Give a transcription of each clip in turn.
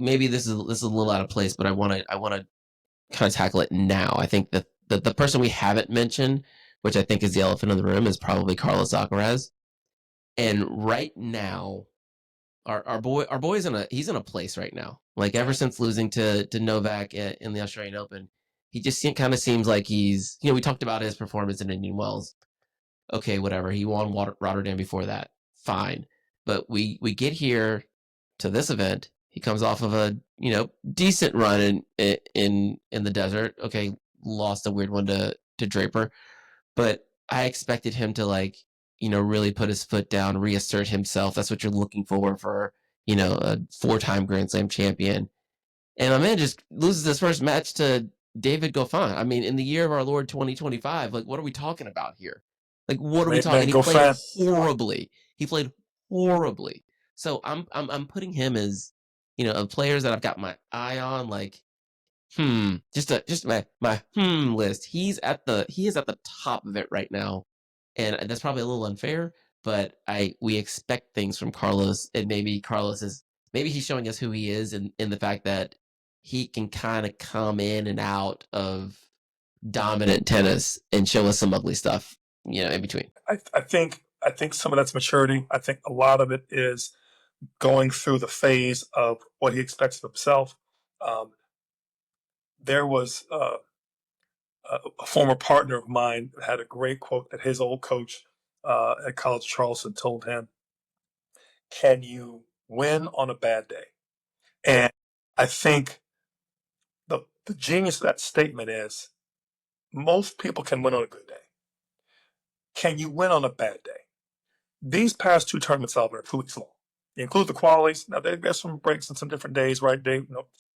maybe this is a little out of place, but I want to kind of tackle it now. I think that the person we haven't mentioned, which I think is the elephant in the room, is probably Carlos Alcaraz. And right now, our boy's he's in a place right now. Like ever since losing to Novak in the Australian Open, he just kind of seems like he's, we talked about his performance in Indian Wells. Okay, whatever. He won Rotterdam before that. Fine. But we get here to this event. He comes off of a, decent run in the desert. Okay, lost a weird one to Draper, but I expected him to really put his foot down, reassert himself. That's what you're looking for, a 4-time Grand Slam champion. And my man just loses his first match to David Goffin. I mean, in the year of our Lord 2025, like, what are we talking about here? Like, what are we talking? And he played horribly. He played horribly. So I'm putting him as, of players that I've got my eye on, like, just my list. He is at the top of it right now, and that's probably a little unfair. But we expect things from Carlos, and maybe he's showing us who he is, in the fact that he can kind of come in and out of dominant tennis and show us some ugly stuff, in between. I think some of that's maturity. I think a lot of it is going through the phase of what he expects of himself. There was a former partner of mine that had a great quote that his old coach at College Charleston told him, "Can you win on a bad day?" And I think the genius of that statement is most people can win on a good day. Can you win on a bad day? These past 2 tournaments, Alvin, are 2 weeks long. You include the qualies. Now, there's some breaks and some different days, right?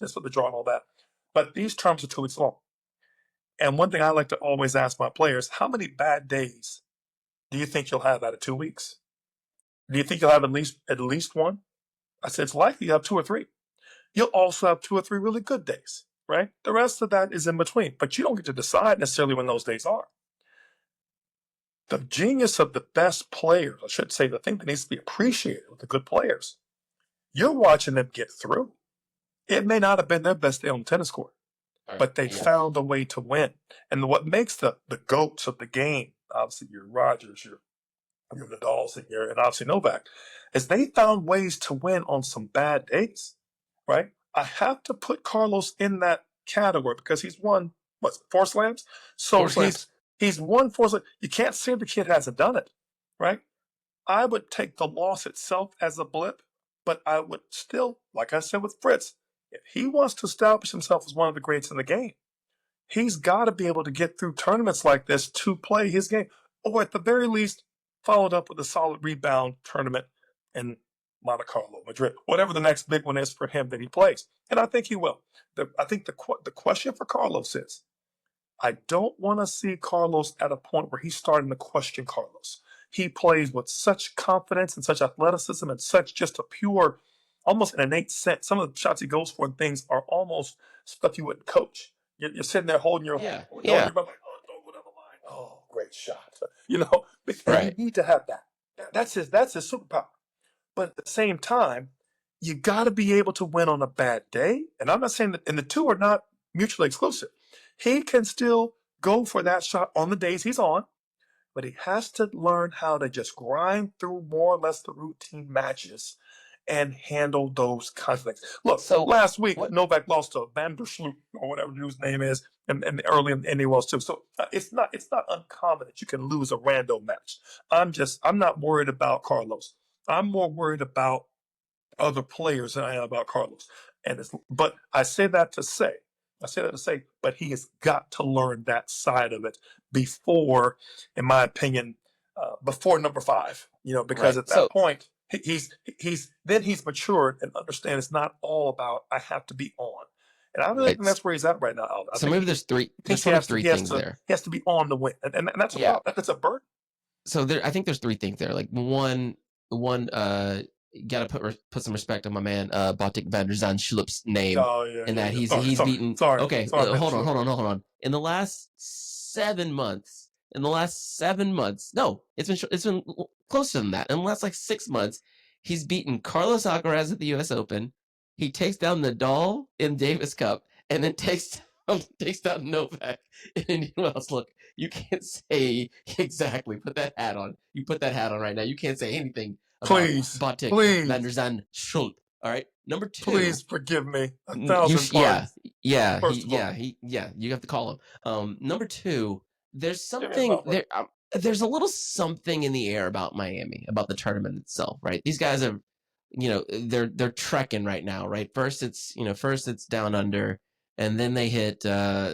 That's what the draw and all that. But these terms are 2 weeks long. And one thing I like to always ask my players, how many bad days do you think you'll have out of 2 weeks? Do you think you'll have at least one? I said, it's likely you have 2 or 3. You'll also have 2 or 3 really good days, right? The rest of that is in between. But you don't get to decide necessarily when those days are. The genius of the best players, I should say, the thing that needs to be appreciated with the good players, you're watching them get through. It may not have been their best day on the tennis court, but they found a way to win. And what makes the GOATs of the game, obviously your Rogers, your Nadals, and obviously Novak, is they found ways to win on some bad days, right? I have to put Carlos in that category because he's won, 4 slams? So 4 slams. He's won 4 slams. You can't say the kid hasn't done it, right? I would take the loss itself as a blip, but I would still, like I said with Fritz, if he wants to establish himself as one of the greats in the game, he's got to be able to get through tournaments like this to play his game, or at the very least, followed up with a solid rebound tournament in Monte Carlo, Madrid, whatever the next big one is for him that he plays. And I think he will. I think the question for Carlos is, I don't want to see Carlos at a point where he's starting to question Carlos. He plays with such confidence and such athleticism and such just a pure, almost an innate sense. Some of the shots he goes for and things are almost stuff you wouldn't coach. You're sitting there holding your Yeah. like, oh, don't go down the line. Oh, great shot. Right. You need to have that. That's his superpower. But at the same time, you got to be able to win on a bad day. And I'm not saying that, and the two are not mutually exclusive. He can still go for that shot on the days he's on, but he has to learn how to just grind through more or less the routine matches and handle those kinds of things. Look, last week, Novak lost to Van der Sloot, or whatever his name is, and early in the Indian Wells too. So it's not uncommon that you can lose a random match. I'm not worried about Carlos. I'm more worried about other players than I am about Carlos. But I say that to say, but he has got to learn that side of it before, in my opinion, before number 5. Because at that point, he's matured and understand it's not all about I have to be on. And I really think that's where he's at right now, Alvin. So maybe there's three things there. He has to be on to win, and that's a burden. So I think there's 3 things there. Like one, you got to put some respect on my man Botic van der Zandschulp's name, and that he's beaten. Okay, hold on. In the last 7 months, no, it's been closer than that. In the last 6 months, he's beaten Carlos Alcaraz at the U.S. Open, He takes down Nadal in Davis Cup, and then takes down Novak in Indian Wells. Look, you can't say exactly. Put that hat on. You put that hat on right now. You can't say anything about Please, Bartik van please, der Zand Schulp. All right. Number please two, forgive me a you thousand yeah, pardons. yeah, First of all, you have to call him. Number two, there's give me a something number. there. There's a little something in the air about Miami, about the tournament itself, right? These guys are, they're trekking right now, right? First it's down under, and then they hit.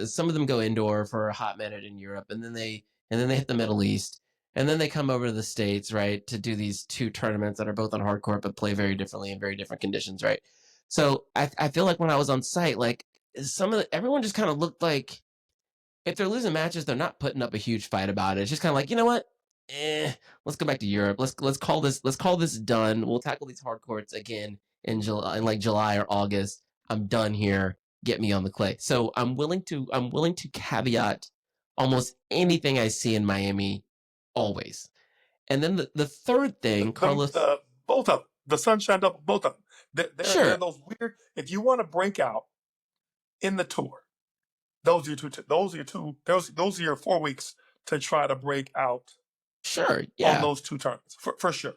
Some of them go indoor for a hot minute in Europe, and then they hit the Middle East, and then they come over to the States, right, to do these two tournaments that are both on hard court but play very differently in very different conditions, right? So I feel like when I was on site, like everyone just kind of looked like if they're losing matches, they're not putting up a huge fight about it. It's just kind of like, you know what? Let's go back to Europe. Let's call this done. We'll tackle these hard courts again in like July or August. I'm done here. Get me on the clay. So I'm willing to caveat almost anything I see in Miami always. And then the third thing, Carlos, Both of them, the Sunshine Double, both of them. They're sure, those weird. If you want to break out in the tour, those are your two. Those are your two. Those are your 4 weeks to try to break out sure, on yeah. those two tournaments for sure.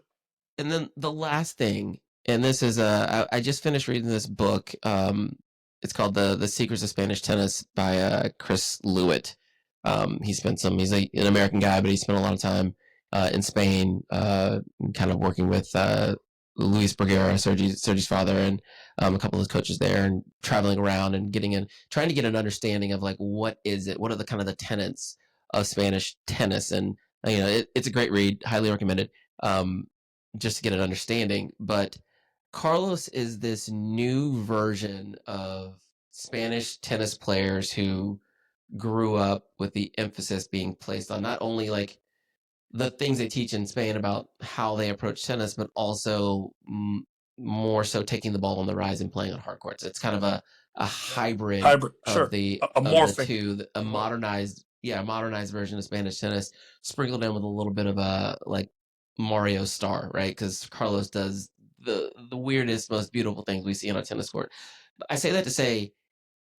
And then the last thing, and this is I just finished reading this book. It's called the Secrets of Spanish Tennis by Chris Lewitt. He's an American guy, but he spent a lot of time in Spain, kind of working with Luis Bergera, Sergi's father, and a couple of his coaches there, and traveling around and trying to get an understanding of like what is it, what are the kind of the tenets of Spanish tennis, and it's a great read, highly recommended. Um, just to get an understanding. But Carlos is this new version of Spanish tennis players who grew up with the emphasis being placed on not only like the things they teach in Spain about how they approach tennis, but also more so taking the ball on the rise and playing on hard courts. It's kind of a hybrid Hybrid, of sure. the A of the morphing. two, a Mhm. modernized version of Spanish tennis, sprinkled in with a little bit of a like Mario star, right? Because Carlos does the weirdest, most beautiful things we see on a tennis court. But I say that to say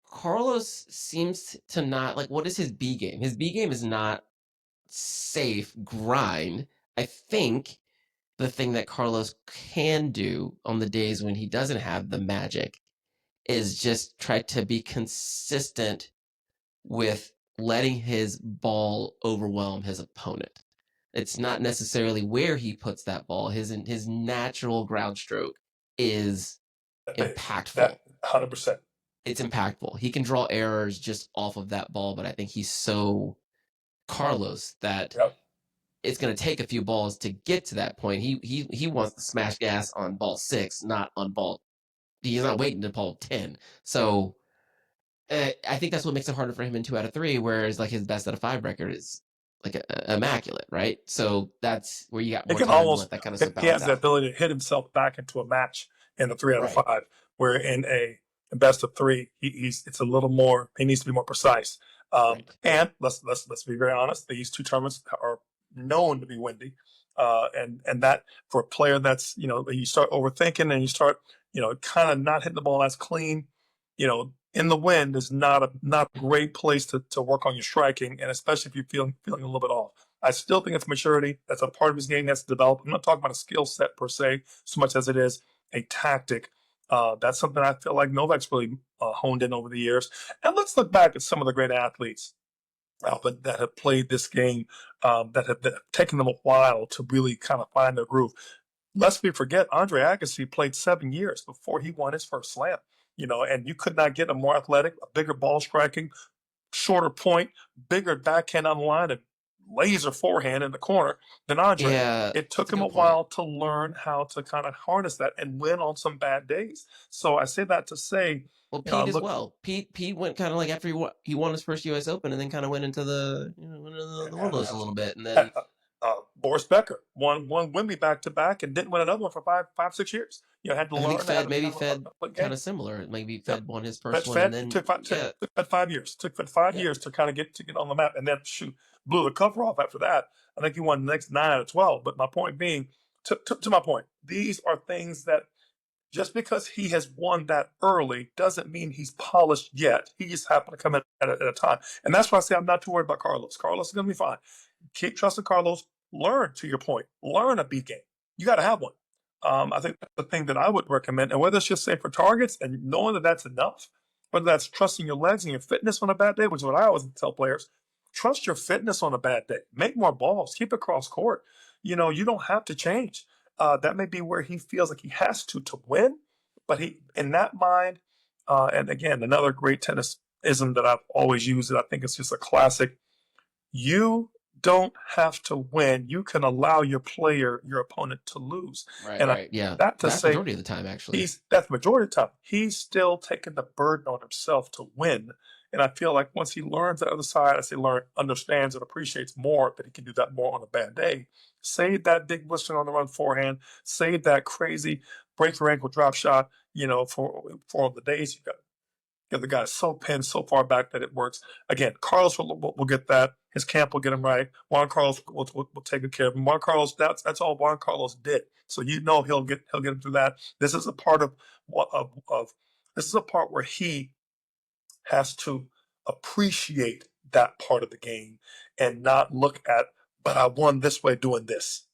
Carlos seems to not like what is his B game? His B game is not safe grind. I think the thing that Carlos can do on the days when he doesn't have the magic is just try to be consistent with letting his ball overwhelm his opponent. It's not necessarily where he puts that ball. His natural ground stroke is That impactful. 100%. It's impactful. He can draw errors just off of that ball, but I think he's so Carlos that Yep. it's going to take a few balls to get to that point. He wants to smash gas on ball 6, not on ball. He's not waiting to ball 10. So I think that's what makes it harder for him in 2 out of 3. Whereas like his best out of 5 record is like immaculate, right? So that's where you got It more can time to almost. let that kind of stuff He balance has the out. ability to hit himself back into a match in the 3 out of Right, 5. Where in a best of 3, he's it's a little more. He needs to be more precise. right. And let's be very honest. These two tournaments are known to be windy, and that for a player that's you start overthinking and you start kind of not hitting the ball as clean. In the wind is not a great place to work on your striking, and especially if you're feeling a little bit off. I still think it's maturity. That's a part of his game that's developed. I'm not talking about a skill set per se, so much as it is a tactic. That's something I feel like Novak's really honed in over the years. And let's look back at some of the great athletes, Alvin, that have played this game, that have taken them a while to really kind of find their groove. Lest we forget, Andre Agassi played 7 years before he won his first slam. And you could not get a more athletic, a bigger ball striking, shorter point, bigger backhand on the line, and laser forehand in the corner than Andre. Yeah, It that's took a him a good point. while to learn how to kind of harness that and win on some bad days. So I say that to say, Well, Pete as look, well. Pete went kind of like after he won his first U.S. Open, and then kind of went into the World a little bit, and then Boris Becker won Wembley back to back and didn't win another one for 6 years. Had to I think learn how Fed to maybe kind of Fed play the kind game. of similar. Maybe Yep. Fed won his But first one, and Fed then took yeah, Fed 5 years. Took Fed five yeah, years to kind of get on the map, and then shoot blew the cover off after that. I think he won the next 9 out of 12. But my point being, to my point, these are things that Just because he has won that early doesn't mean he's polished yet. He just happened to come in at a time. And that's why I say I'm not too worried about Carlos. Carlos is going to be fine. Keep trusting Carlos. Learn, to your point, learn a beat game. You got to have one. I think that's the thing that I would recommend. And whether it's just say for targets and knowing that that's enough, whether that's trusting your legs and your fitness on a bad day, which is what I always tell players, trust your fitness on a bad day. Make more balls. Keep it cross court. You don't have to change. That may be where he feels like he has to win, but he, in that mind, and again, another great tennisism that I've always used, that I think is just a classic. You don't have to win. You can allow your player, your opponent, to lose. Right, And I right. Yeah. that to Vast say majority of the time, actually. that's the majority of the time. He's still taking the burden on himself to win. And I feel like once he learns the other side, as he understands and appreciates more, that he can do that more on a bad day. Save that big blister on the run forehand. Save that crazy break your ankle drop shot. For the days you got. The guy's so pinned so far back that it works. Again, Carlos will get that. His camp will get him right. Juan Carlos will take care of him. Juan Carlos, that's all Juan Carlos did. So he'll get him through that. This is a part of this is a part where he has to appreciate that part of the game and not look at, but I won this way doing this.